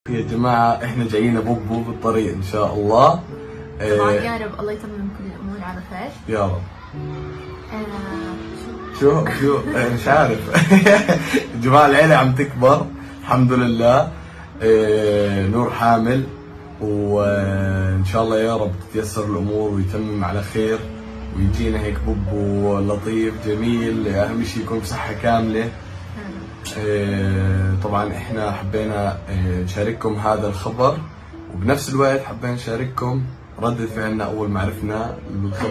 يا جماعة احنا جايين بوبو بالطريق ان شاء الله. طبعا يا رب الله يتمم كل الامور على خير. يا رب. شو مش عارف. يا جماعة العيلة عم تكبر الحمد لله. نور حامل، وان شاء الله يا رب تتيسر الامور ويتمم على خير، ويجينا هيك بوبو لطيف جميل، اهم شيء يكون بصحة كاملة. طبعا احنا حبينا نشارككم هذا الخبر، وبنفس الوقت حبينا نشارككم ردة فعلنا اول ما عرفنا الخبر.